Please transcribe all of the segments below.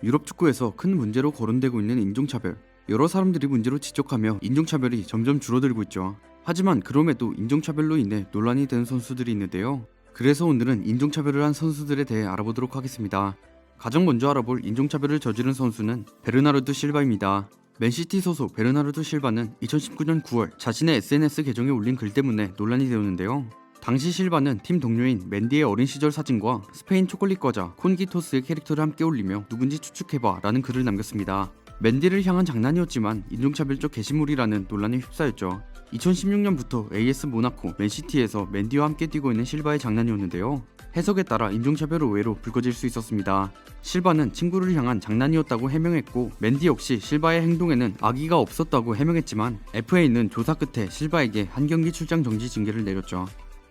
유럽 축구에서 큰 문제로 거론되고 있는 인종차별. 여러 사람들이 문제로 지적하며 인종차별이 점점 줄어들고 있죠. 하지만 그럼에도 인종차별로 인해 논란이 되는 선수들이 있는데요. 그래서 오늘은 인종차별을 한 선수들에 대해 알아보도록 하겠습니다. 가장 먼저 알아볼 인종차별을 저지른 선수는 베르나르도 실바입니다. 맨시티 소속 베르나르도 실바는 2019년 9월 자신의 SNS 계정에 올린 글 때문에 논란이 되었는데요. 당시 실바는 팀 동료인 맨디의 어린 시절 사진과 스페인 초콜릿 과자 콘기토스의 캐릭터를 함께 올리며 누군지 추측해봐 라는 글을 남겼습니다. 맨디를 향한 장난이었지만 인종차별적 게시물이라는 논란에 휩싸였죠. 2016년부터 AS 모나코, 맨시티에서 맨디와 함께 뛰고 있는 실바의 장난이었는데요. 해석에 따라 인종차별 오해로 불거질 수 있었습니다. 실바는 친구를 향한 장난이었다고 해명했고 맨디 역시 실바의 행동에는 악의가 없었다고 해명했지만 FA는 조사 끝에 실바에게 한 경기 출장 정지 징계를 내렸죠.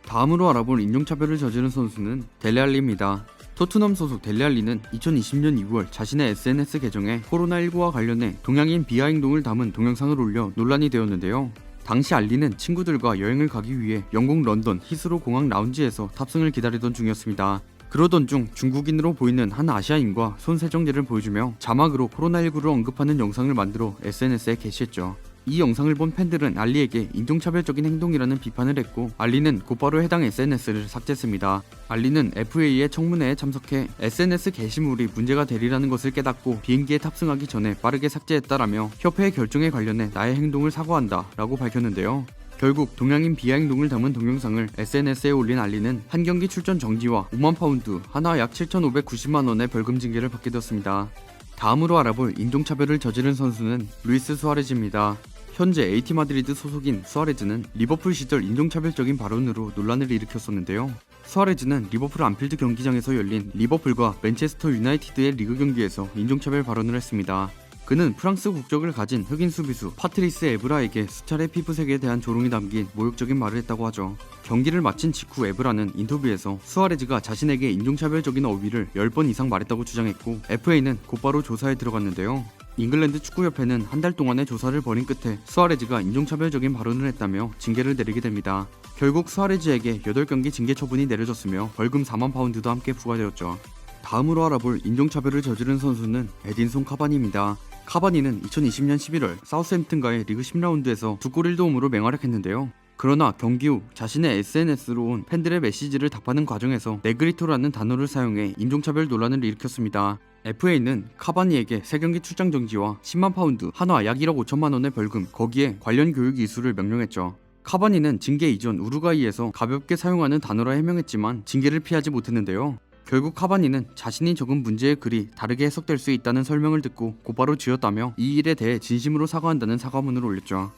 다음으로 알아볼 인종차별을 저지른 선수는 델레알리입니다. 토트넘 소속 델레알리는 2020년 2월 자신의 SNS 계정에 코로나19와 관련해 동양인 비하 행동을 담은 동영상을 올려 논란이 되었는데요. 당시 알리는 친구들과 여행을 가기 위해 영국 런던 히스로 공항 라운지에서 탑승을 기다리던 중이었습니다. 그러던 중 중국인으로 보이는 한 아시아인과 손세정제를 보여주며 자막으로 코로나19를 언급하는 영상을 만들어 SNS에 게시했죠. 이 영상을 본 팬들은 알리에게 인종차별적인 행동이라는 비판을 했고 알리는 곧바로 해당 SNS를 삭제했습니다. 알리는 FA의 청문회에 참석해 SNS 게시물이 문제가 되리라는 것을 깨닫고 비행기에 탑승하기 전에 빠르게 삭제했다라며 협회의 결정에 관련해 나의 행동을 사과한다 라고 밝혔는데요. 결국 동양인 비하 행동을 담은 동영상을 SNS에 올린 알리는 한 경기 출전 정지와 5만 파운드, 하나 약 7,590만 원의 벌금 징계를 받게 되었습니다. 다음으로 알아볼 인종차별을 저지른 선수는 루이스 수아레즈입니다. 현재 AT 마드리드 소속인 수아레즈는 리버풀 시절 인종차별적인 발언으로 논란을 일으켰었는데요. 수아레즈는 리버풀 안필드 경기장에서 열린 리버풀과 맨체스터 유나이티드의 리그 경기에서 인종차별 발언을 했습니다. 그는 프랑스 국적을 가진 흑인 수비수 파트리스 에브라에게 수차례 피부색에 대한 조롱이 담긴 모욕적인 말을 했다고 하죠. 경기를 마친 직후 에브라는 인터뷰에서 수아레즈가 자신에게 인종차별적인 어휘를 10번 이상 말했다고 주장했고 FA는 곧바로 조사에 들어갔는데요. 잉글랜드 축구협회는 한 달 동안의 조사를 벌인 끝에 수아레즈가 인종차별적인 발언을 했다며 징계를 내리게 됩니다. 결국 수아레즈에게 8경기 징계 처분이 내려졌으며 벌금 4만 파운드도 함께 부과되었죠. 다음으로 알아볼 인종차별을 저지른 선수는 에딘손 카바니입니다. 카바니는 2020년 11월 사우스햄튼과의 리그 10라운드에서 2골 1도움으로 맹활약했는데요. 그러나 경기 후 자신의 SNS로 온 팬들의 메시지를 답하는 과정에서 네그리토라는 단어를 사용해 인종차별 논란을 일으켰습니다. FA는 카바니에게 3경기 출장 정지와 10만 파운드, 한화 약 1억 5천만 원의 벌금, 거기에 관련 교육 이수를 명령했죠. 카바니는 징계 이전 우루과이에서 가볍게 사용하는 단어라 해명했지만 징계를 피하지 못했는데요. 결국 카바니는 자신이 적은 문제의 글이 다르게 해석될 수 있다는 설명을 듣고 곧바로 지었다며 이 일에 대해 진심으로 사과한다는 사과문을 올렸죠.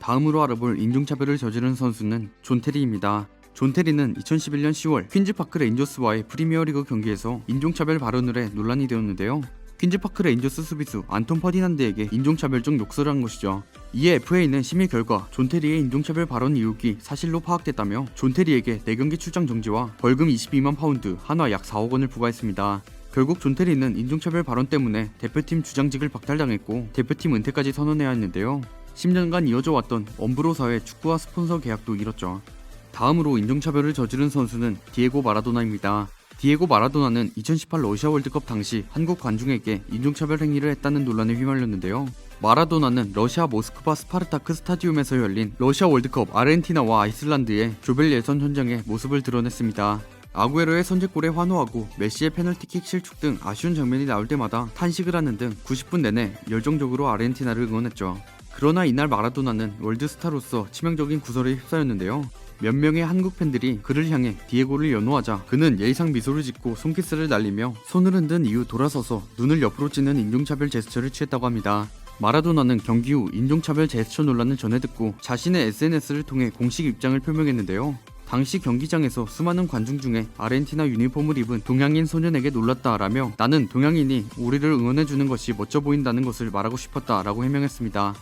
다음으로 알아볼 인종차별을 저지른 선수는 존 테리입니다. 존 테리는 2011년 10월 퀸즈파크 레인저스와의 프리미어리그 경기에서 인종차별 발언을 해 논란이 되었는데요. 퀸즈파크 레인저스 수비수 안톤 퍼디난드에게 인종차별적 욕설을 한 것이죠. 이에 FA는 심의 결과 존 테리의 인종차별 발언 이유기 사실로 파악됐다며 존 테리에게 4경기 출장 정지와 벌금 22만 파운드, 한화 약 4억 원을 부과했습니다. 결국 존 테리는 인종차별 발언 때문에 대표팀 주장직을 박탈당했고 대표팀 은퇴까지 선언해야 했는데요. 10년간 이어져 왔던 엄브로사의 축구와 스폰서 계약도 잃었죠. 다음으로 인종차별을 저지른 선수는 디에고 마라도나입니다. 디에고 마라도나는 2018 러시아 월드컵 당시 한국 관중에게 인종차별 행위를 했다는 논란에 휘말렸는데요. 마라도나는 러시아 모스크바 스파르타크 스타디움에서 열린 러시아 월드컵 아르헨티나와 아이슬란드의 조별 예선 현장에 모습을 드러냈습니다. 아구에로의 선제골에 환호하고 메시의 페널티킥 실축 등 아쉬운 장면이 나올 때마다 탄식을 하는 등 90분 내내 열정적으로 아르헨티나를 응원했죠. 그러나 이날 마라도나는 월드스타로서 치명적인 구설에 휩싸였는데요. 몇 명의 한국 팬들이 그를 향해 디에고를 연호하자 그는 예의상 미소를 짓고 손키스를 날리며 손을 흔든 이후 돌아서서 눈을 옆으로 찌는 인종차별 제스처를 취했다고 합니다. 마라도나는 경기 후 인종차별 제스처 논란을 전해 듣고 자신의 SNS를 통해 공식 입장을 표명했는데요. 당시 경기장에서 수많은 관중 중에 아르헨티나 유니폼을 입은 동양인 소년에게 놀랐다라며 나는 동양인이 우리를 응원해주는 것이 멋져 보인다는 것을 말하고 싶었다라고 해명했습니다.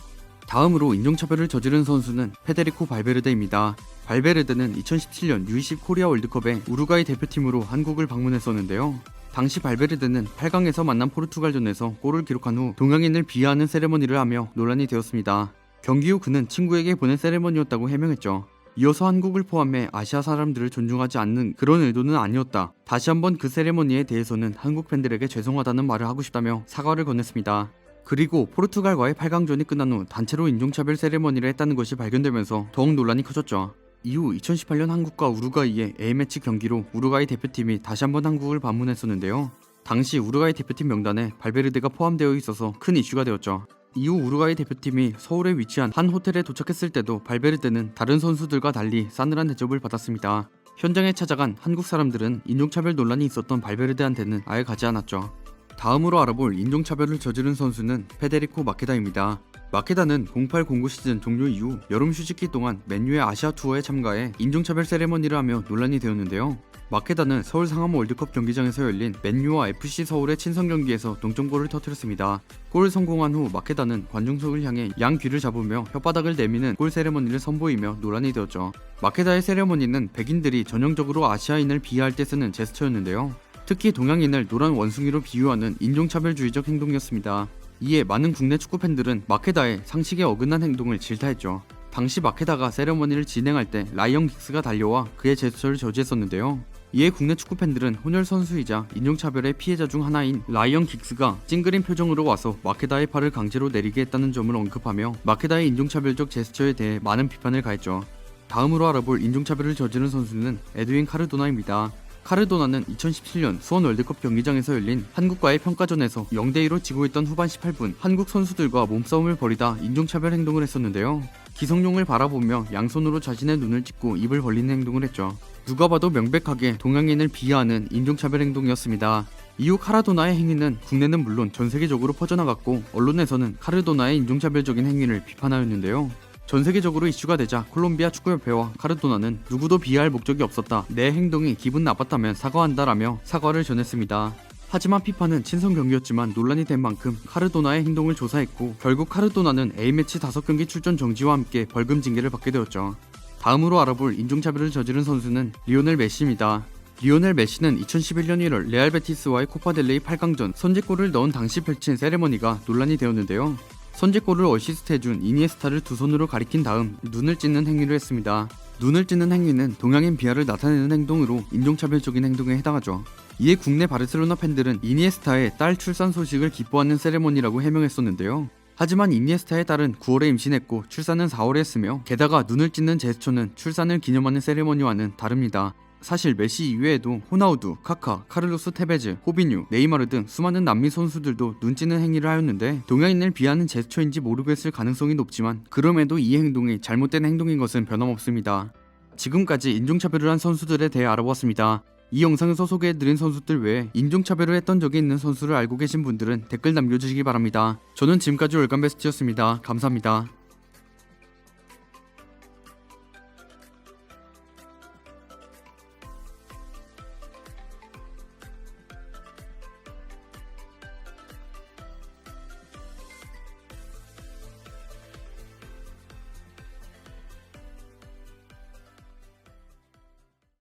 다음으로 인종차별을 저지른 선수는 페데리코 발베르데입니다. 발베르데는 2017년 U20 코리아 월드컵에 우루과이 대표팀으로 한국을 방문했었는데요. 당시 발베르데는 8강에서 만난 포르투갈전에서 골을 기록한 후 동양인을 비하하는 세레머니를 하며 논란이 되었습니다. 경기 후 그는 친구에게 보낸 세레머니였다고 해명했죠. 이어서 한국을 포함해 아시아 사람들을 존중하지 않는 그런 의도는 아니었다. 다시 한번 그 세레머니에 대해서는 한국 팬들에게 죄송하다는 말을 하고 싶다며 사과를 건넸습니다. 그리고 포르투갈과의 8강전이 끝난 후 단체로 인종차별 세레머니를 했다는 것이 발견되면서 더욱 논란이 커졌죠. 이후 2018년 한국과 우루과이의 A매치 경기로 우루과이 대표팀이 다시 한번 한국을 방문했었는데요. 당시 우루과이 대표팀 명단에 발베르데가 포함되어 있어서 큰 이슈가 되었죠. 이후 우루과이 대표팀이 서울에 위치한 한 호텔에 도착했을 때도 발베르데는 다른 선수들과 달리 싸늘한 대접을 받았습니다. 현장에 찾아간 한국 사람들은 인종차별 논란이 있었던 발베르데한테는 아예 가지 않았죠. 다음으로 알아볼 인종차별을 저지른 선수는 페데리코 마케다입니다. 마케다는 08-09 시즌 종료 이후 여름 휴식기 동안 맨유의 아시아 투어에 참가해 인종차별 세레머니를 하며 논란이 되었는데요. 마케다는 서울 상암 월드컵 경기장에서 열린 맨유와 FC 서울의 친선 경기에서 동점골을 터뜨렸습니다. 골을 성공한 후 마케다는 관중석을 향해 양 귀를 잡으며 혓바닥을 내미는 골 세레머니를 선보이며 논란이 되었죠. 마케다의 세레머니는 백인들이 전형적으로 아시아인을 비하할 때 쓰는 제스처였는데요. 특히 동양인을 노란 원숭이로 비유하는 인종차별주의적 행동이었습니다. 이에 많은 국내 축구팬들은 마케다의 상식에 어긋난 행동을 질타했죠. 당시 마케다가 세레머니를 진행할 때 라이언 긱스가 달려와 그의 제스처를 저지했었는데요. 이에 국내 축구팬들은 혼혈 선수이자 인종차별의 피해자 중 하나인 라이언 긱스가 찡그린 표정으로 와서 마케다의 팔을 강제로 내리게 했다는 점을 언급하며 마케다의 인종차별적 제스처에 대해 많은 비판을 가했죠. 다음으로 알아볼 인종차별을 저지른 선수는 에드윈 카르도나입니다. 카르도나는 2017년 수원 월드컵 경기장에서 열린 한국과의 평가전에서 0대2로 지고 있던 후반 18분 한국 선수들과 몸싸움을 벌이다 인종차별 행동을 했었는데요. 기성용을 바라보며 양손으로 자신의 눈을 찍고 입을 벌리는 행동을 했죠. 누가 봐도 명백하게 동양인을 비하하는 인종차별 행동이었습니다. 이후 카르도나의 행위는 국내는 물론 전 세계적으로 퍼져나갔고 언론에서는 카르도나의 인종차별적인 행위를 비판하였는데요. 전 세계적으로 이슈가 되자 콜롬비아 축구협회와 카르도나는 누구도 비하할 목적이 없었다. 내 행동이 기분 나빴다면 사과한다라며 사과를 전했습니다. 하지만 피파는 친선 경기였지만 논란이 된 만큼 카르도나의 행동을 조사했고 결국 카르도나는 A매치 5경기 출전 정지와 함께 벌금 징계를 받게 되었죠. 다음으로 알아볼 인종차별을 저지른 선수는 리오넬 메시입니다. 리오넬 메시는 2011년 1월 레알 베티스와의 코파델레이 8강전 선제골을 넣은 당시 펼친 세레머니가 논란이 되었는데요. 선제골을 어시스트해준 이니에스타를 두 손으로 가리킨 다음 눈을 찢는 행위를 했습니다. 눈을 찢는 행위는 동양인 비하를 나타내는 행동으로 인종차별적인 행동에 해당하죠. 이에 국내 바르셀로나 팬들은 이니에스타의 딸 출산 소식을 기뻐하는 세레머니라고 해명했었는데요. 하지만 이니에스타의 딸은 9월에 임신했고 출산은 4월에 했으며 게다가 눈을 찢는 제스처는 출산을 기념하는 세레머니와는 다릅니다. 사실 메시 이외에도 호나우두, 카카, 카를로스 테베즈, 호비뉴, 네이마르 등 수많은 남미 선수들도 눈찌는 행위를 하였는데 동양인을 비하는 제스처인지 모르겠을 가능성이 높지만 그럼에도 이 행동이 잘못된 행동인 것은 변함없습니다. 지금까지 인종차별을 한 선수들에 대해 알아보았습니다. 이 영상에서 소개해드린 선수들 외에 인종차별을 했던 적이 있는 선수를 알고 계신 분들은 댓글 남겨주시기 바랍니다. 저는 지금까지 월간베스트였습니다. 감사합니다.